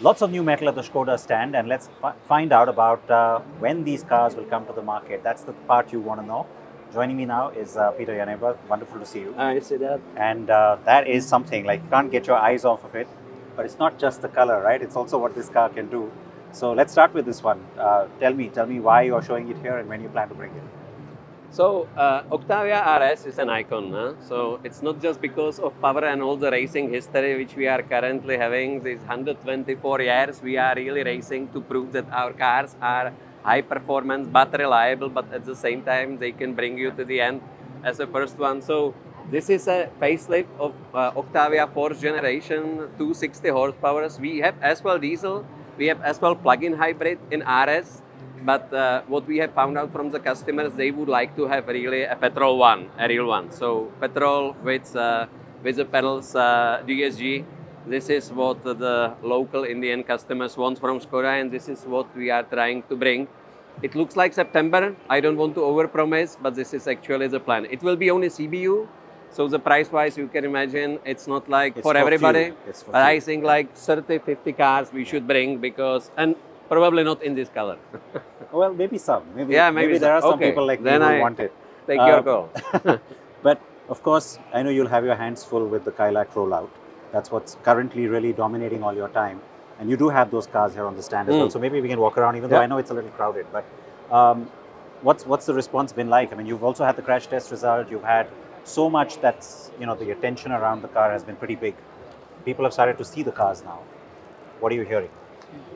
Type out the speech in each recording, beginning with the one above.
Lots of new metal at the Skoda stand, and let's find out about when these cars will come to the market. That's the part you want to know. Joining me now is Petr Janeba. Wonderful to see you. Hi, Siddharth. And that is something, like, you can't get your eyes off of it. But it's not just the color, right? It's also what this car can do. So let's start with this one. Tell me why you're showing it here and when you plan to bring it. So, Octavia RS is an icon. Huh? So, it's not just because of power and all the racing history which we are currently having. These 124 years, we are really racing to prove that our cars are high performance but reliable, but at the same time, they can bring you to the end as the first one. So, this is a facelift of Octavia 4th generation, 260 horsepower. We have as well diesel, we have as well plug-in hybrid in RS. But what we have found out from the customers, they would like to have really a petrol one, a real one. So petrol with the pedals DSG. This is what the local Indian customers want from Skoda, and this is what we are trying to bring. It looks like September. I don't want to overpromise, but this is actually the plan. It will be only CBU. So the price-wise, you can imagine, it's not like it's for everybody. But I think like 30, 50 cars we should bring because, and probably not in this color. Well, maybe some. Maybe some. There are some people like me who want it. Take your call. But of course, I know you'll have your hands full with the Kylaq rollout. That's what's currently really dominating all your time. And you do have those cars here on the stand as well. So maybe we can walk around, even though I know it's a little crowded. But what's the response been like? I mean, you've also had the crash test result. You've had so much that's, the attention around the car has been pretty big. People have started to see the cars now. What are you hearing?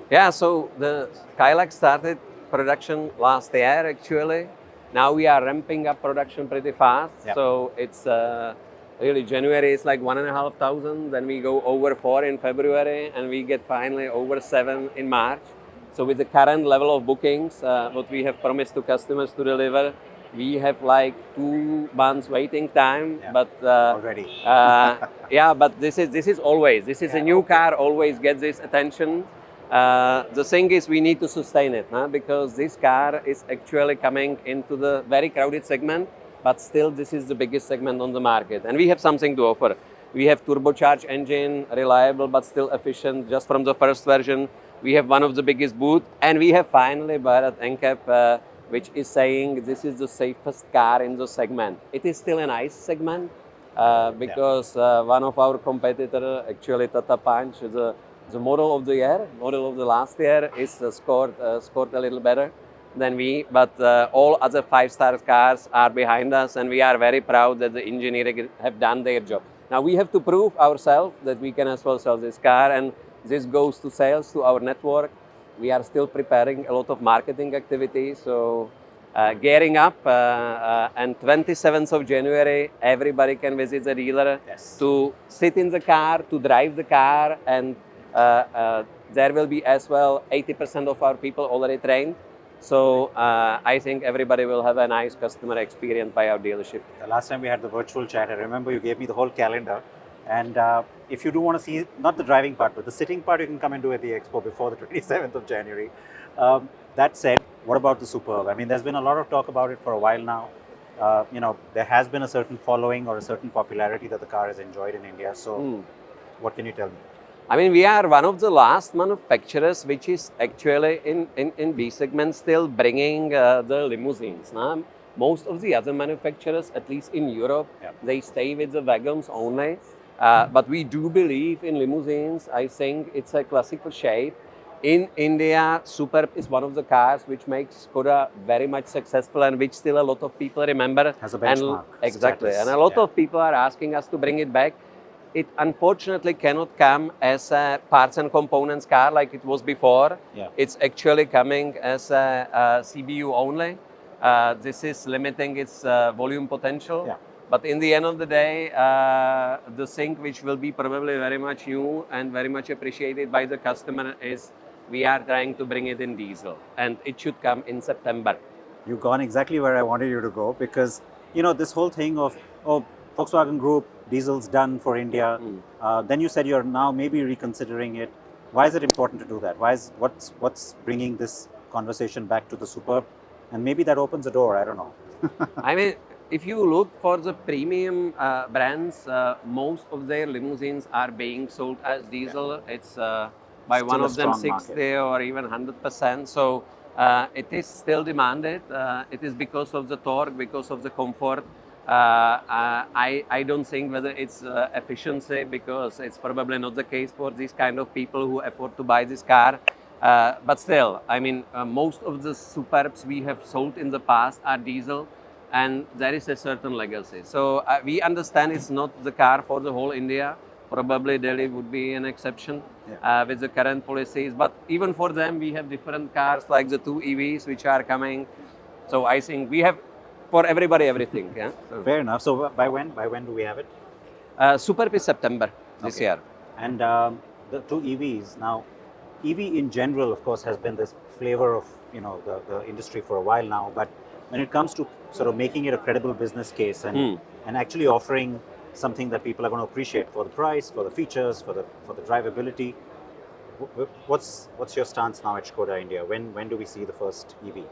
Yeah, so the Kylaq started production last year actually. Now we are ramping up production pretty fast. Yep. So it's really January is like 1,500, then we go over 4 in February, and we get finally over 7 in March. So with the current level of bookings, what we have promised to customers to deliver, we have like 2 months waiting time, but already. yeah, but this is always a new car, always gets this attention. The thing is, we need to sustain it, because this car is actually coming into the very crowded segment, but still this is the biggest segment on the market, and we have something to offer. We have turbocharged engine, reliable but still efficient, just from the first version. We have one of the biggest boot, and we have finally Bharat NCAP, which is saying this is the safest car in the segment. It is still an ICE segment because one of our competitors, actually Tata Punch, the model of the year, model of the last year, is scored a little better than we. But all other 5-star cars are behind us, and we are very proud that the engineering have done their job. Now we have to prove ourselves that we can as well sell this car, and this goes to sales, to our network. We are still preparing a lot of marketing activities, so gearing up, and 27th of January, everybody can visit the dealer to sit in the car, to drive the car, and there will be as well 80% of our people already trained. So I think everybody will have a nice customer experience by our dealership. The last time we had the virtual chat, I remember you gave me the whole calendar. And if you do want to see, not the driving part, but the sitting part, you can come and do at the Expo before the 27th of January. That said, what about the Superb? I mean, there's been a lot of talk about it for a while now. There has been a certain following or a certain popularity that the car has enjoyed in India. So what can you tell me? I mean, we are one of the last manufacturers which is actually in B segment still bringing the limousines. Most of the other manufacturers, at least in Europe, they stay with the wagons only. But we do believe in limousines. I think it's a classical shape. In India, Superb is one of the cars which makes Skoda very much successful, and which still a lot of people remember. Has a benchmark. Exactly. And a lot of people are asking us to bring it back. It unfortunately cannot come as a parts and components car like it was before. It's actually coming as a CBU only. This is limiting its volume potential. But in the end of the day, the thing which will be probably very much new and very much appreciated by the customer is we are trying to bring it in diesel, and it should come in September. You've gone exactly where I wanted you to go, because, this whole thing of, Volkswagen Group, diesel's done for India. Then you said you're now maybe reconsidering it. Why is it important to do that? What's bringing this conversation back to the Superb? And maybe that opens the door, I don't know. I mean, if you look for the premium brands, most of their limousines are being sold as diesel. It's by Still one a of them strong 60 market. or even 100%. So it is still demanded. It is because of the torque, because of the comfort. I don't think whether it's efficiency, because it's probably not the case for these kind of people who afford to buy this car. But still, I mean, most of the Superbs we have sold in the past are diesel, and there is a certain legacy. So we understand it's not the car for the whole India. Probably Delhi would be an exception with the current policies. But even for them, we have different cars like the 2 EVs which are coming. So I think we have for everybody everything. Yeah. So, Fair enough. So by when? By when do we have it? Superb is September this year. And the 2 EVs now. EV in general, of course, has been this flavor of the industry for a while now. But when it comes to sort of making it a credible business case and actually offering something that people are going to appreciate for the price, for the features, for the drivability, what's your stance now at Skoda India? When do we see the first EV?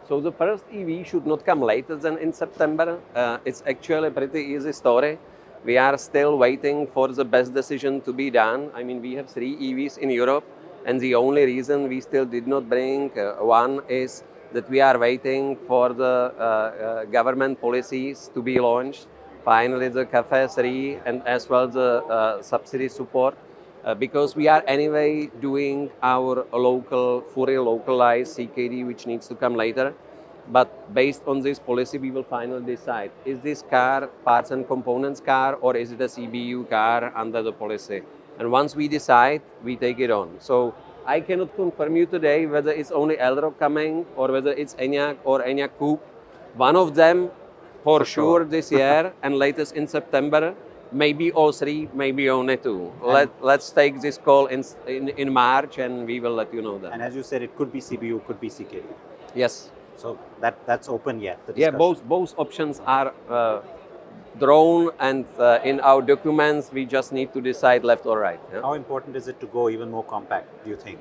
So the first EV should not come later than in September. It's actually a pretty easy story. We are still waiting for the best decision to be done. I mean, we have 3 EVs in Europe, and the only reason we still did not bring one is that we are waiting for the government policies to be launched. Finally, the CAFE 3 and as well the subsidy support. Because we are anyway doing our local, fully localized CKD, which needs to come later. But based on this policy, we will finally decide, is this car parts and components car or is it a CBU car under the policy? And once we decide, we take it on. So I cannot confirm you today whether it's only Elroq coming or whether it's Enyaq or Enyaq Coupe. One of them for sure this year and latest in September. Maybe all 3, maybe only 2. Let's take this call in March and we will let you know that. And as you said, it could be CBU, could be CKD. Yes. So that's open yet. Yeah, both options are drawn, and in our documents we just need to decide left or right. Yeah? How important is it to go even more compact, do you think?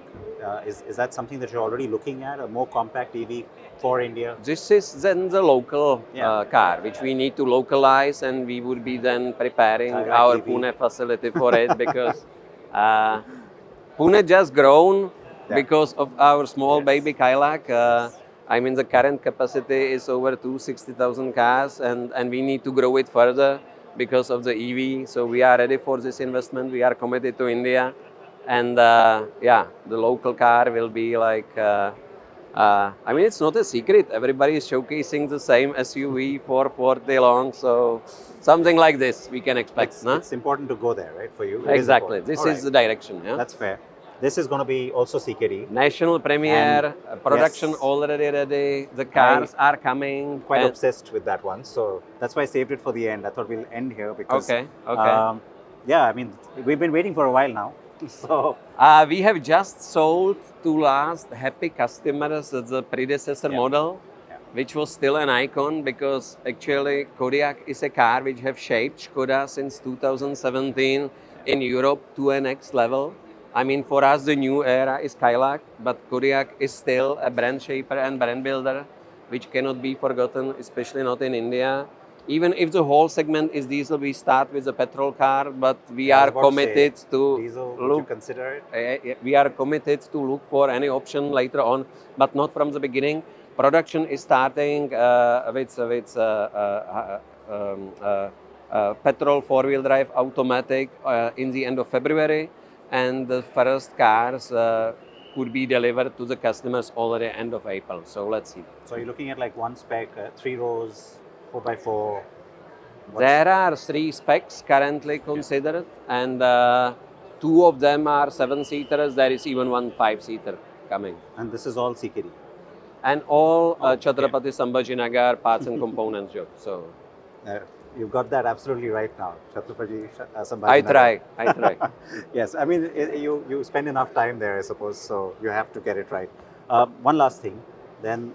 Is that something that you're already looking at, a more compact EV for India? This is then the local car, which we need to localize, and we would be then preparing our Pune facility for it, because Pune just grown because of our small baby Kylaq. I mean, the current capacity is over 260,000 cars, and we need to grow it further because of the EV. So we are ready for this investment. We are committed to India. And the local car will be like, I mean, it's not a secret. Everybody is showcasing the same SUV for day long. So something like this we can expect. It's important to go there, right, for you? Exactly. This is the direction. Yeah? That's fair. This is going to be also CKD. National premiere, production already ready. The cars are coming. Quite obsessed with that one. So that's why I saved it for the end. I thought we'll end here because, okay. I mean, we've been waiting for a while now. So we have just sold to last happy customers the predecessor model, which was still an icon, because actually Kodiaq is a car which have shaped Skoda since 2017 in Europe to a next level. I mean, for us, the new era is Kylaq, but Kodiaq is still a brand shaper and brand builder, which cannot be forgotten, especially not in India. Even if the whole segment is diesel, we start with a petrol car, but we are committed to diesel. Would you consider it? We are committed to look for any option later on, but not from the beginning. Production is starting with petrol 4-wheel drive automatic in the end of February. And the first cars could be delivered to the customers already end of April. So let's see. So you're looking at like one spec, 3 rows, 4x4? There are 3 specs currently considered, and 2 of them are 7-seaters. There is even one 5-seater coming. And this is all CKD? And all Chhatrapati Sambhajinagar parts and components job. So you've got that absolutely right now, Chhatrapati Sambhajinagar. I try. Yes, I mean, you spend enough time there, I suppose, so you have to get it right. One last thing, then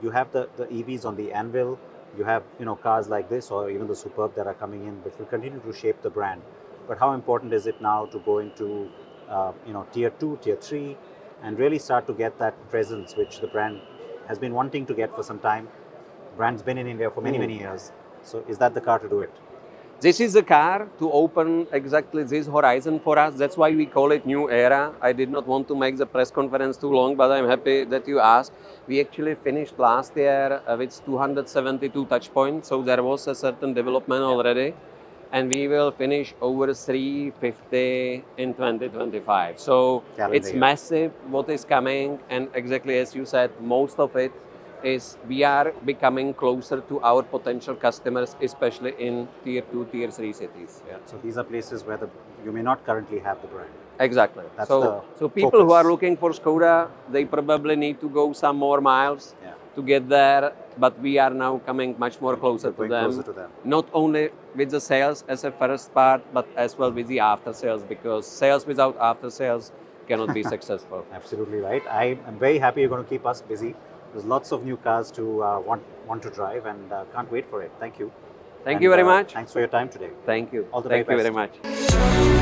you have the EVs on the anvil, you have, cars like this or even the Superb that are coming in, which will continue to shape the brand. But how important is it now to go into, tier 2, tier 3, and really start to get that presence which the brand has been wanting to get for some time? Brand's been in India for many, many years. So is that the car to do it? This is the car to open exactly this horizon for us. That's why we call it New Era. I did not want to make the press conference too long, but I'm happy that you asked. We actually finished last year with 272 touch points, so there was a certain development already. And we will finish over 350 in 2025. So it's massive what is coming, and exactly as you said, most of it is we are becoming closer to our potential customers, especially in tier 2, tier 3 cities. Yeah. So these are places where you may not currently have the brand. Exactly. That's so people focus. who are looking for Skoda, they probably need to go some more miles to get there, but we are now coming much more closer to them. Not only with the sales as a first part, but as well with the after sales, because sales without after sales cannot be successful. Absolutely right. I am very happy you're going to keep us busy. There's lots of new cars to want to drive, and can't wait for it. Thank you. Thank you very much. Thanks for your time today. Thank you. All the very best. Thank you very much.